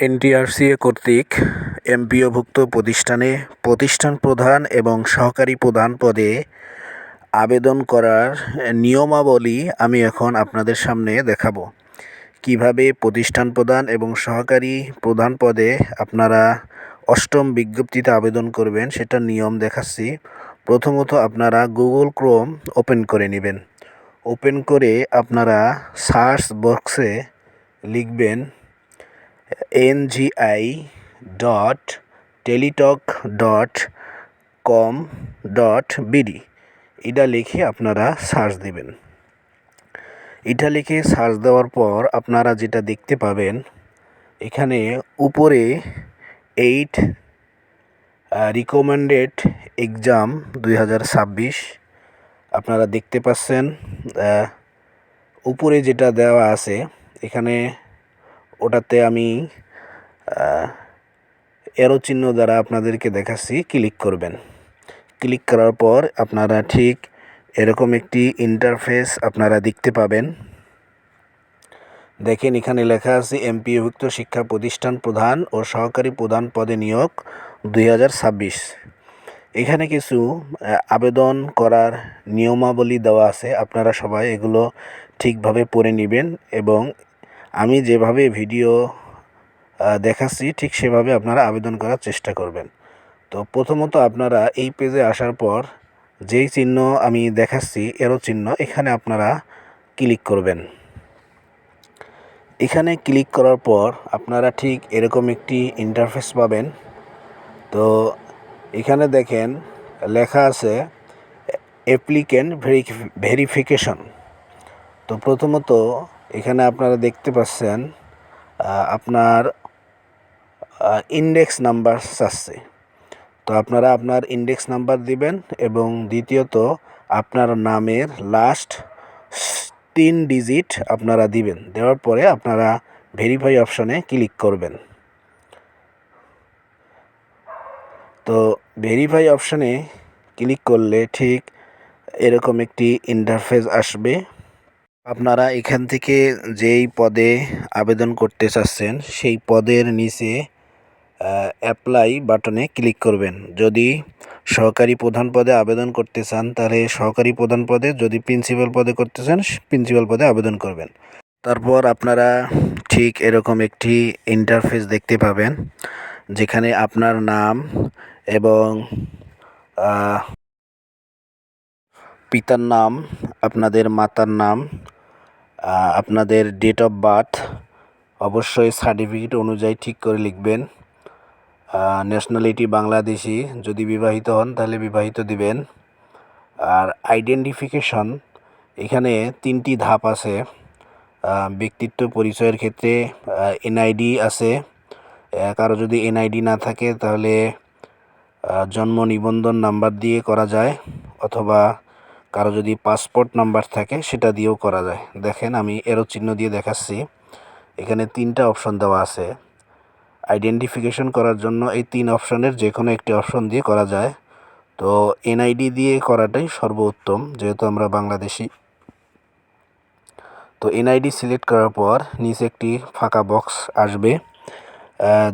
NTRCA কর্তৃক এমপিওভুক্ত প্রতিষ্ঠানে প্রতিষ্ঠান প্রধান এবং সহকারী প্রধান পদে আবেদন করার নিয়মাবলী আমি এখন আপনাদের সামনে দেখাবো। কিভাবে প্রতিষ্ঠান প্রধান এবং সহকারী প্রধান পদে আপনারা ৮ম বিজ্ঞপ্তিতে আবেদন করবেন সেটার নিয়ম দেখাচ্ছি। প্রথমত আপনারা গুগল ক্রোম ওপেন করে নেবেন। ওপেন করে আপনারা সার্চ বক্সে লিখবেন NGI.teletalk.com.bd। এটা লিখে আপনারা সার্চ দিবেন। এটা লিখে সার্চ দেওয়ার পর আপনারা যেটা দেখতে পাবেন, এখানে উপরে 8 রিকমেন্ডেড এক্সাম 2026 আপনারা দেখতে পাচ্ছেন। উপরে যেটা দেওয়া আছে এখানে, ওটাতে আমি এরো চিহ্ন দ্বারা আপনাদেরকে দেখাচ্ছি, ক্লিক করবেন। ক্লিক করার পর আপনারা ঠিক এরকম একটি ইন্টারফেস আপনারা দেখতে পাবেন। দেখেন এখানে লেখা আছে এমপিওভুক্ত শিক্ষা প্রতিষ্ঠান প্রধান ও সহকারী প্রধান পদে নিয়োগ 2026। এখানে কিছু আবেদন করার নিয়মাবলী দেওয়া আছে, আপনারা সবাই এগুলো ঠিকভাবে পড়ে নেবেন এবং আমি যেভাবে ভিডিও দেখাচ্ছি ঠিক সেভাবে আপনারা আবেদন করার চেষ্টা করবেন। তো প্রথমত আপনারা এই পেজে আসার পর যেই চিহ্ন আমি দেখাচ্ছি এরো চিহ্ন, এখানে আপনারা ক্লিক করবেন। এখানে ক্লিক করার পর আপনারা ঠিক এরকম একটি ইন্টারফেস পাবেন। তো এখানে দেখেন লেখা আছে অ্যাপ্লিক্যান্ট ভেরিফিকেশন। তো প্রথমত এখানে আপনারা দেখতে পাচ্ছেন আপনার ইন্ডেক্স নাম্বার চাচ্ছে। তো আপনারা আপনার ইন্ডেক্স নাম্বার দিবেন এবং দ্বিতীয়ত আপনার নামের লাস্ট 3 ডিজিট আপনারা দিবেন। দেওয়ার পরে আপনারা ভেরিফাই অপশনে ক্লিক করবেন। তো ভেরিফাই অপশনে ক্লিক করলে ঠিক এরকম একটি ইন্টারফেস আসবে। আপনারা এখান থেকে যেই পদে আবেদন করতে চাচ্ছেন সেই পদের নিচে অ্যাপ্লাই বাটনে ক্লিক করবেন। যদি সহকারী প্রধান পদে আবেদন করতে চান তাহলে সহকারী প্রধান পদে, যদি প্রিন্সিপাল পদে করতে চান প্রিন্সিপাল পদে আবেদন করবেন। তারপর আপনারা ঠিক এরকম একটি ইন্টারফেস দেখতে পাবেন, যেখানে আপনার নাম এবং পিতার নাম, আপনাদের মাতার নাম, আপনাদের ডেট অফ বার্থ অবশ্যই সার্টিফিকেট অনুযায়ী ঠিক করে লিখবেন। ন্যাশনালিটি বাংলাদেশি, যদি বিবাহিত হন তাহলে বিবাহিত দিবেন। আর আইডেন্টিফিকেশন, এখানে 3টি ধাপ আছে। ব্যক্তিত্ব পরিচয়ের ক্ষেত্রে এনআইডি আছে। কারো যদি এনআইডি না থাকে তাহলে জন্ম নিবন্ধন নাম্বার দিয়ে করা যায়, অথবা কারো যদি পাসপোর্ট নাম্বার থাকে সেটা দিয়েও করা যায়। দেখেন আমি এরো চিহ্ন দিয়ে দেখাচ্ছি। এখানে 3টা অপশন দেওয়া আছে। আইডেন্টিফিকেশন করার জন্য এই 3 অপশনের যে কোনো একটি অপশন দিয়ে করা যায়। তো এনআইডি দিয়ে করাটাই সর্বোত্তম, যেহেতু আমরা বাংলাদেশি। তো এনআইডি সিলেক্ট করার পর নিচে একটি ফাঁকা বক্স আসবে,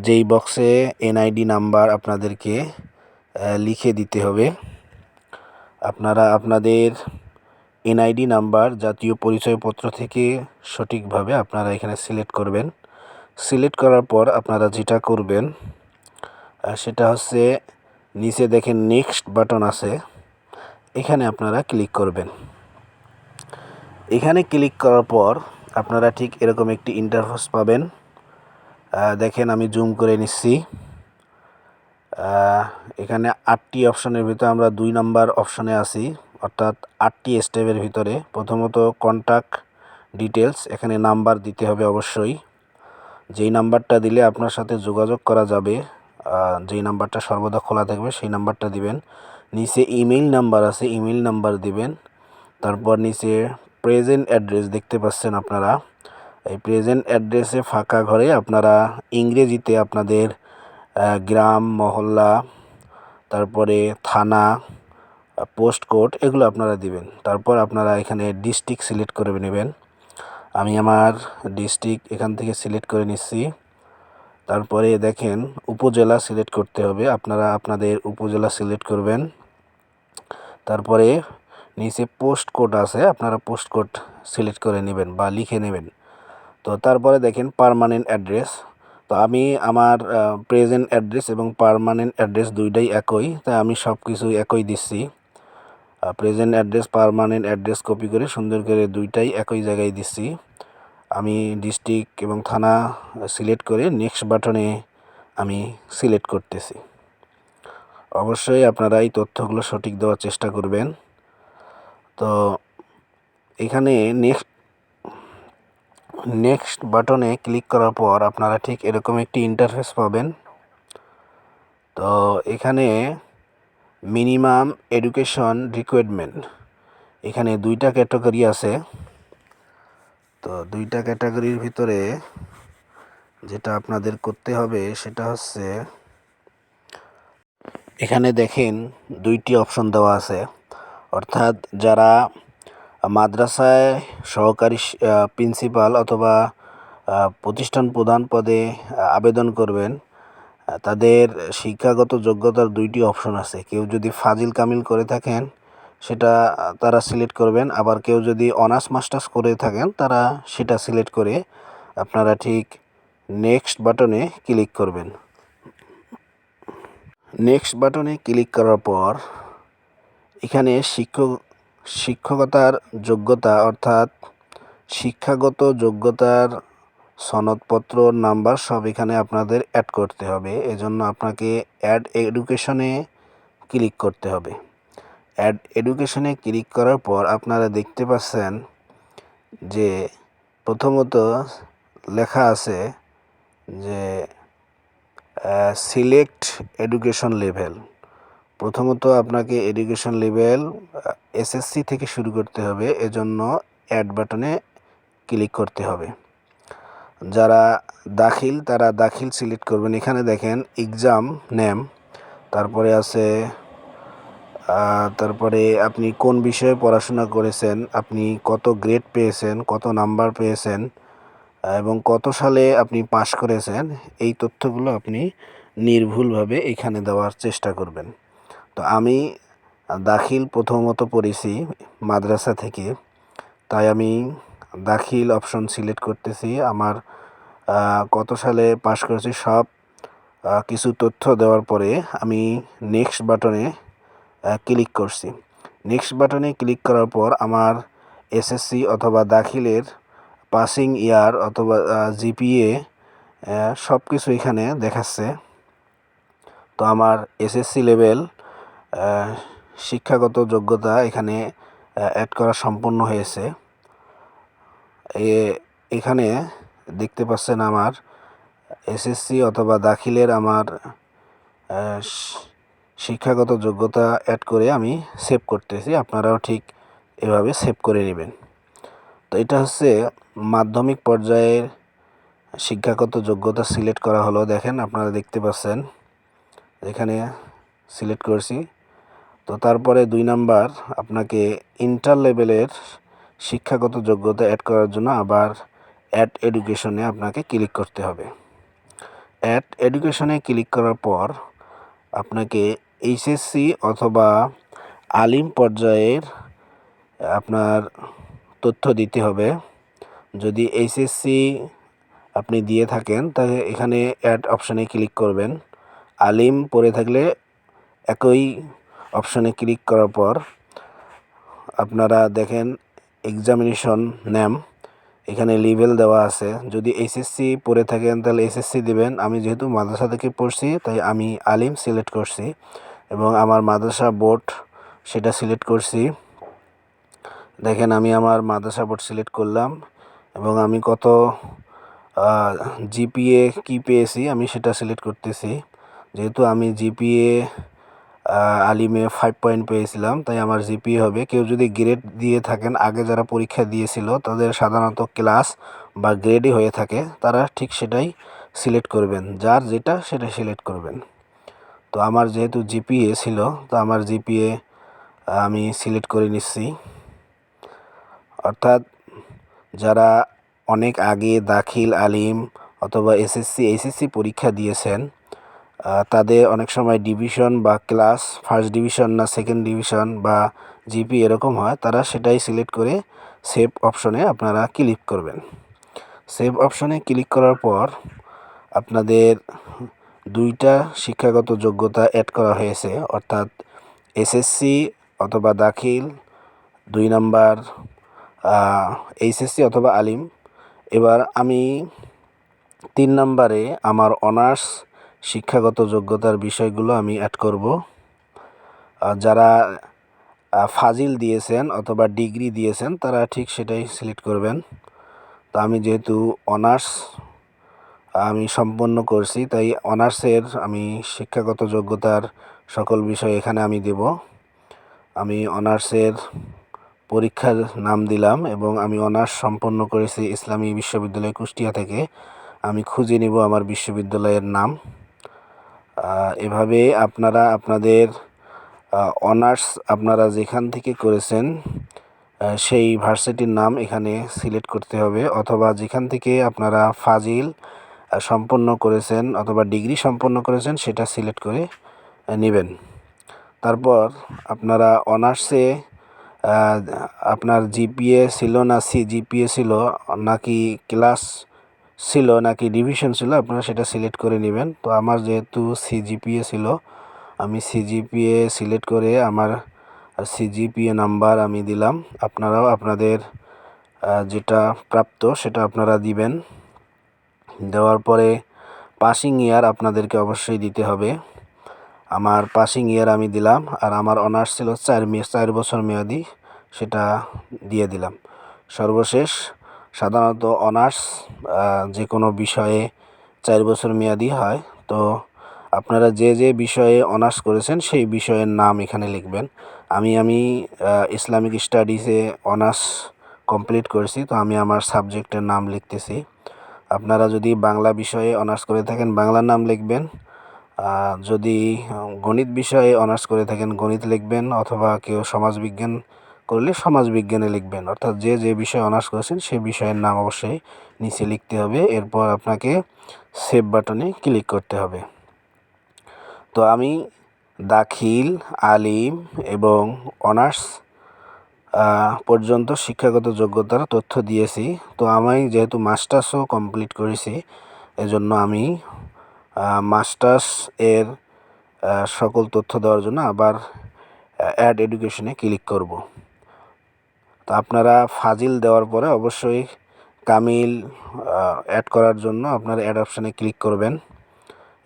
যেই বক্সে এনআইডি নাম্বার আপনাদেরকে লিখে দিতে হবে। আপনারা আপনাদের এনআইডি নাম্বার জাতীয় পরিচয়পত্র থেকে সঠিকভাবে আপনারা এখানে সিলেক্ট করবেন। সিলেক্ট করার পর আপনারা যেটা করবেন সেটা হচ্ছে, নিচে দেখেন নেক্সট বাটন আছে, এখানে আপনারা ক্লিক করবেন। এখানে ক্লিক করার পর আপনারা ঠিক এরকম একটি ইন্টারফেস পাবেন। দেখেন আমি জুম করে নিচ্ছি। এখানে 8টি অপশনের ভিতরে আমরা 2 নাম্বার অপশনে আছি, অর্থাৎ 8টি স্টেপের ভিতরে। প্রথমত কন্ট্যাক্ট ডিটেলস, এখানে নাম্বার দিতে হবে অবশ্যই। যেই নাম্বারটা দিলে আপনার সাথে যোগাযোগ করা যাবে, যেই নাম্বারটা সর্বদা খোলা থাকবে সেই নাম্বারটা দিবেন। নিচে ইমেইল নাম্বার আছে, ইমেইল নাম্বার দিবেন। তারপর নিচে প্রেজেন্ট অ্যাড্রেস দেখতে পাচ্ছেন আপনারা। এই প্রেজেন্ট অ্যাড্রেসে ফাঁকা ঘরে আপনারা ইংরেজিতে আপনাদের গ্রাম, মহল্লা, তারপরে থানা, পোস্ট কোড, এগুলো আপনারা দিবেন। তারপর আপনারা এখানে ডিস্ট্রিক্ট সিলেক্ট করে নেবেন। আমি আমার ডিস্ট্রিক্ট এখান থেকে সিলেক্ট করে নিচ্ছি। তারপরে দেখেন উপজেলা সিলেক্ট করতে হবে, আপনারা আপনাদের উপজেলা সিলেক্ট করবেন। তারপরে নিচে পোস্ট কোড আছে, আপনারা পোস্ট কোড সিলেক্ট করে নেবেন বা লিখে নেবেন। তো তারপরে দেখেন পার্মানেন্ট অ্যাড্রেস। তো আমি আমার প্রেজেন্ট অ্যাড্রেস এবং পার্মানেন্ট অ্যাড্রেস দুইটাই একই, তাই আমি সব কিছু একই দিচ্ছি। Present address permanent address copy করে সুন্দর করে দুইটাই একই জায়গায় দিচ্ছি। আমি ডিস্ট্রিক্ট এবং থানা সিলেক্ট করে নেক্সট বাটনে আমি সিলেক্ট করতেছি। অবশ্যই আপনারা এই তথ্যগুলো সঠিক দেওয়ার চেষ্টা করবেন। তো এখানে নেক্সট বাটনে ক্লিক করার পর আপনারা ঠিক এরকম একটি ইন্টারফেস পাবেন। তো এখানে মিনিমাম এডুকেশন রিকোয়ারমেন্ট, এখানে দুইটা ক্যাটাগরি আছে। তো দুইটা ক্যাটাগরির ভিতরে যেটা আপনাদের করতে হবে সেটা হচ্ছে, এখানে দেখেন দুইটি অপশন দেওয়া আছে, অর্থাৎ যারা মাদ্রাসায় সহকারী প্রিন্সিপাল অথবা প্রতিষ্ঠান প্রধান পদে আবেদন করবেন, তাদের শিক্ষাগত যোগ্যতার দুইটি অপশন আছে। কেউ যদি ফাজিল কামিল করে থাকেন সেটা তারা সিলেক্ট করবেন, আবার কেউ যদি অনার্স মাস্টার্স করে থাকেন তারা সেটা সিলেক্ট করে আপনারা ঠিক নেক্সট বাটনে ক্লিক করবেন। নেক্সট বাটনে ক্লিক করার পর এখানে শিক্ষকতার যোগ্যতা অর্থাৎ শিক্ষাগত যোগ্যতার সনদপত্র নাম্বার সব এখানে আপনাদের অ্যাড করতে হবে। এজন্য আপনাকে অ্যাড এডুকেশনে ক্লিক করতে হবে। অ্যাড এডুকেশনে ক্লিক করার পর আপনারা দেখতে পাচ্ছেন যে প্রথমত লেখা আছে যে সিলেক্ট এডুকেশন লেভেল। প্রথমত আপনাকে এডুকেশন লেভেল এসএসসি থেকে শুরু করতে হবে, এজন্য অ্যাড বাটনে ক্লিক করতে হবে। যারা দাখিল তারা দাখিল সিলেক্ট করবেন। এখানে দেখেন এক্সাম নেম, তারপরে আছে তারপরে আপনি কোন বিষয়ে পড়াশোনা করেছেন, আপনি কত গ্রেড পেয়েছেন, কত নাম্বার পেয়েছেন এবং কত সালে আপনি পাশ করেছেন, এই তথ্যগুলো আপনি নির্ভুলভাবে এখানে দেওয়ার চেষ্টা করবেন। তো আমি দাখিল প্রথমত পড়েছি মাদ্রাসা থেকে, তাই আমি দাখিল অপশন সিলেক্ট করতেছি। আমার কত সালে পাশ করেছি সব কিছু তথ্য দেওয়ার পরে আমি নেক্সট বাটনে ক্লিক করছি। নেক্সট বাটনে ক্লিক করার পর আমার এসএসসি অথবা দাখিলের পাসিং ইয়ার অথবা জিপিএ সব কিছু এখানে দেখাচ্ছে। তো আমার এসএসসি লেভেল শিক্ষাগত যোগ্যতা এখানে অ্যাড করা সম্পন্ন হয়েছে। এখানে দেখতে পাচ্ছেন আমার এসএসসি অথবা দাখিলের আমার শিক্ষাগত যোগ্যতা অ্যাড করে আমি সেভ করতেছি। আপনারাও ঠিক এভাবে সেভ করে নেবেন। তো এটা হচ্ছে মাধ্যমিক পর্যায়ের শিক্ষাগত যোগ্যতা সিলেক্ট করা হলো। দেখেন আপনারা দেখতে পাচ্ছেন এখানে সিলেক্ট করছি। তো তারপরে 2 নাম্বার আপনাকে ইন্টার লেভেলের শিক্ষাগত যোগ্যতা অ্যাড করার জন্য আবার অ্যাড এডুকেশনে আপনাকে ক্লিক করতে হবে। অ্যাড এডুকেশনে ক্লিক করার পর আপনাকে এইচএসসি অথবা আলিম পর্যায়ের আপনার তথ্য দিতে হবে। যদি এইচএসসি আপনি দিয়ে থাকেন তাহলে এখানে অ্যাড অপশানে ক্লিক করবেন। আলিম পড়ে থাকলে একই অপশানে ক্লিক করার পর আপনারা দেখেন এক্সামিনেশন নেম, এখানে লেভেল দেওয়া আছে। যদি এইচএসসি পড়ে থাকেন তাহলে এইচএসসি দিবেন। আমি যেহেতু মাদ্রাসা থেকে পড়ছি তাই আমি আলিম সিলেক্ট করছি এবং আমার মাদ্রাসা বোর্ড সেটা সিলেক্ট করছি। দেখেন আমি আমার মাদ্রাসা বোর্ড সিলেক্ট করলাম এবং আমি কত জিপিএ কি পেয়েছি আমি সেটা সিলেক্ট করতেছি। যেহেতু আমি জিপিএ আলিমে 5 পয়েন্ট পেয়েছিলাম তাই আমার জিপিএ হবে। কেউ যদি গ্রেড দিয়ে থাকেন, আগে যারা পরীক্ষা দিয়েছিল তাদের সাধারণত ক্লাস বা গ্রেডই হয়ে থাকে, তারা ঠিক সেটাই সিলেক্ট করবেন, যার যেটা সেটা সিলেক্ট করবেন। তো আমার যেহেতু জিপিএ ছিল তো আমার জিপিএ আমি সিলেক্ট করে নিচ্ছি। অর্থাৎ যারা অনেক আগে দাখিল আলিম অথবা এসএসসি এইচএসসি পরীক্ষা দিয়েছেন, তাদের অনেক সময় ডিভিশন বা ক্লাস ফার্স্ট ডিভিশন না সেকেন্ড ডিভিশন বা জিপি এরকম হয়, তারা সেটাই সিলেক্ট করে সেভ অপশনে আপনারা ক্লিক করবেন। সেভ অপশনে ক্লিক করার পর আপনাদের 2টা শিক্ষাগত যোগ্যতা অ্যাড করা হয়েছে, অর্থাৎ এসএসসি অথবা দাখিল, 2 নাম্বার এইচএসসি অথবা আলিম। এবার আমি 3 নাম্বারে আমার অনার্স শিক্ষাগত যোগ্যতার বিষয়গুলো আমি অ্যাড করব। যারা ফাজিল দিয়েছেন অথবা ডিগ্রি দিয়েছেন তারা ঠিক সেটাই সিলেক্ট করবেন। তো আমি যেহেতু অনার্স আমি সম্পন্ন করছি, তাই অনার্সের আমি শিক্ষাগত যোগ্যতার সকল বিষয় এখানে আমি দেব। আমি অনার্সের পরীক্ষার নাম দিলাম এবং আমি অনার্স সম্পন্ন করেছি ইসলামী বিশ্ববিদ্যালয় কুষ্টিয়া থেকে। আমি খুঁজে নিব আমার বিশ্ববিদ্যালয়ের নাম। এভাবে আপনারা আপনাদের অনার্স আপনারা যেখান থেকে করেছেন সেই ভার্সিটির নাম এখানে সিলেক্ট করতে হবে, অথবা যেখান থেকে আপনারা ফাজিল সম্পন্ন করেছেন অথবা ডিগ্রি সম্পন্ন করেছেন সেটা সিলেক্ট করে নেবেন। তারপর আপনারা অনার্সে আপনার জিপিএ ছিল না সিজিপিএ ছিল নাকি ক্লাস ছিল নাকি ডিভিশন ছিল, আপনারা সেটা সিলেক্ট করে নেবেন। তো আমার যেহেতু সিজিপিএ ছিল, আমি সিজিপিএ সিলেক্ট করে আমার সিজিপিএ নাম্বার আমি দিলাম। আপনারাও আপনাদের যেটা প্রাপ্ত সেটা আপনারা দিবেন। দেওয়ার পরে পাসিং ইয়ার আপনাদেরকে অবশ্যই দিতে হবে। আমার পাসিং ইয়ার আমি দিলাম, আর আমার অনার্স ছিল 4 বছর মেয়াদি, সেটা দিয়ে দিলাম। সর্বশেষ সাধারণত অনার্স যে কোনো বিষয়ে 4 বছর মেয়াদি হয়। তো আপনারা যে যে বিষয়ে অনার্স করেছেন সেই বিষয়ের নাম এখানে লিখবেন। আমি ইসলামিক স্টাডিজে অনার্স কমপ্লিট করেছি, তো আমি আমার সাবজেক্টের নাম লিখতেছি। আপনারা যদি বাংলা বিষয়ে অনার্স করে থাকেন বাংলার নাম লিখবেন, যদি গণিত বিষয়ে অনার্স করে থাকেন গণিত লিখবেন, অথবা কেউ সমাজবিজ্ঞান করলে সমাজবিজ্ঞানে লিখবেন। অর্থাৎ যে যে বিষয়ে অনার্স করেছেন সেই বিষয়ের নাম অবশ্যই নিচে লিখতে হবে। এরপর আপনাকে সেভ বাটনে ক্লিক করতে হবে। তো আমি দাখিল, আলিম এবং অনার্স পর্যন্ত শিক্ষাগত যোগ্যতার তথ্য দিয়েছি। তো আমি যেহেতু মাস্টার্সও কমপ্লিট করেছি, এজন্য আমি মাস্টার্স এর সকল তথ্য দেওয়ার জন্য আবার অ্যাড এডুকেশনে ক্লিক করব। তো আপনারা ফাজিল দেওয়ার পরে অবশ্যই কামিল অ্যাড করার জন্য আপনারা অ্যাড অপশানে ক্লিক করবেন।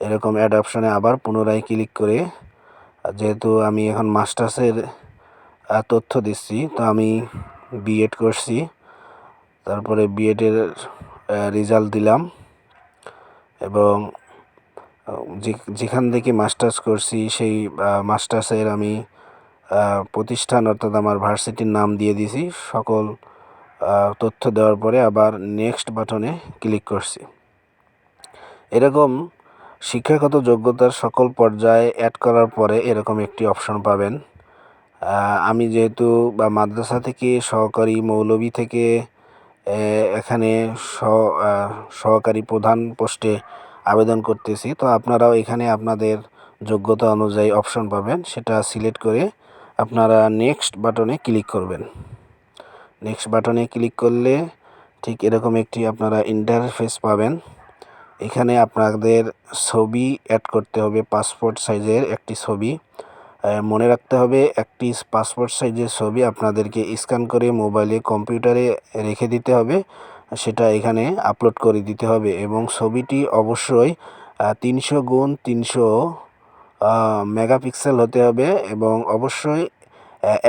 এরকম অ্যাড অপশানে আবার পুনরায় ক্লিক করে, যেহেতু আমি এখন মাস্টার্সের তথ্য দিচ্ছি, তো আমি বিএড করছি, তারপরে বিএডের রেজাল্ট দিলাম এবং যেখান থেকে মাস্টার্স করছি সেই মাস্টার্সের আমি প্রতিষ্ঠান অর্থাৎ আমার ভার্সিটির নাম দিয়ে দিয়েছি। সকল তথ্য দেওয়ার পরে আবার নেক্সট বাটনে ক্লিক করছি। এরকম শিক্ষাগত যোগ্যতার সকল পর্যায়ে অ্যাড করার পরে এরকম একটি অপশন পাবেন। আমি যেহেতু মাদ্রাসা থেকে সহকারী মৌলভী থেকে এখানে সহকারী প্রধান পোস্টে আবেদন করতেছি, তো আপনারাও এখানে আপনাদের যোগ্যতা অনুযায়ী অপশন পাবেন, সেটা সিলেক্ট করে আপনারা নেক্সট বাটনে ক্লিক করবেন। নেক্সট বাটনে ক্লিক করলে ঠিক এরকম একটি আপনারা ইন্টারফেস পাবেন। এখানে আপনাদের ছবি অ্যাড করতে হবে, পাসপোর্ট সাইজের একটি ছবি। মনে রাখতে হবে একটি পাসপোর্ট সাইজের ছবি আপনাদেরকে স্ক্যান করে মোবাইলে কম্পিউটারে রেখে দিতে হবে, সেটা এখানে আপলোড করে দিতে হবে এবং ছবিটি অবশ্যই 300x300 মেগাপিক্সেল হতে হবে এবং অবশ্যই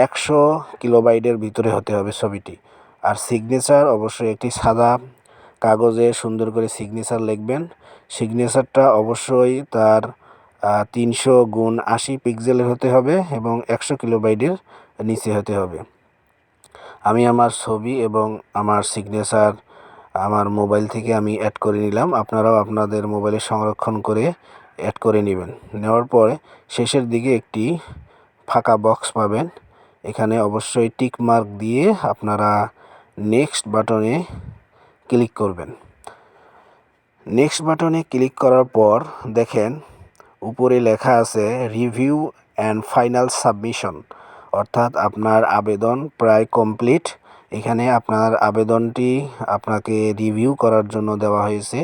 100 কিলোবাইটের ভিতরে হতে হবে ছবিটি। আর সিগনেচার অবশ্যই একটি সাদা কাগজে সুন্দর করে সিগনেচার লিখবেন। সিগনেচারটা অবশ্যই তার 300x80 পিক্সেলের হতে হবে এবং 100 কিলোবাইটের নিচে হতে হবে। আমি আমার ছবি এবং আমার সিগনেচার আমার মোবাইল থেকে আমি অ্যাড করে নিলাম। আপনারাও আপনাদের মোবাইলে সংরক্ষণ করে অ্যাড করে নেবেন। নেওয়ার পরে শেষের দিকে একটি ফাঁকা বক্স পাবেন, এখানে অবশ্যই টিক মার্ক দিয়ে আপনারা নেক্সট বাটনে ক্লিক করবেন। নেক্সট বাটনে ক্লিক করার পর দেখেন উপরে লেখা আছে রিভিউ অ্যান্ড ফাইনাল সাবমিশন, অর্থাৎ আপনার আবেদন প্রায় কমপ্লিট। এখানে আপনার আবেদনটি আপনাকে রিভিউ করার জন্য দেওয়া হয়েছে।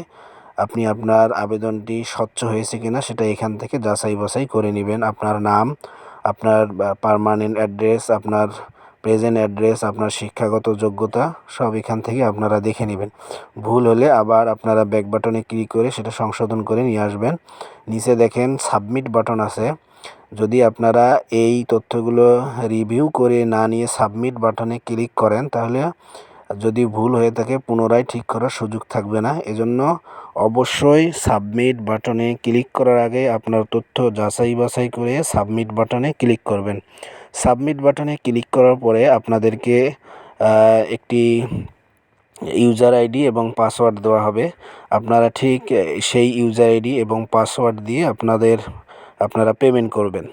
আপনি আপনার আবেদনটি স্বচ্ছ হয়েছে কিনা সেটা এখান থেকে যাচাই বাছাই করে নেবেন। আপনার নাম, আপনার পার্মানেন্ট অ্যাড্রেস, আপনার প্রেজেন্ট অ্যাড্রেস, আপনার শিক্ষাগত যোগ্যতা সব এখান থেকে আপনারা দেখে নেবেন। ভুল হলে আবার আপনারা ব্যাক বাটনে ক্লিক করে সেটা সংশোধন করে নিয়ে আসবেন। নিচে দেখেন সাবমিট বাটন আছে। যদি আপনারা এই তথ্যগুলো রিভিউ করে না নিয়ে সাবমিট বাটনে ক্লিক করেন তাহলে যদি ভুল হয়ে থাকে পুনরায় ঠিক করার সুযোগ থাকবে না। এজন্য অবশ্যই সাবমিট বাটনে ক্লিক করার আগে আপনার তথ্য যাচাই বাছাই করে সাবমিট বাটনে ক্লিক করবেন। সাবমিট বাটনে ক্লিক করার পরে আপনাদেরকে একটি ইউজার আইডি এবং পাসওয়ার্ড দেওয়া হবে। আপনারা ঠিক সেই ইউজার আইডি এবং পাসওয়ার্ড দিয়ে আপনারা পেমেন্ট করবেন।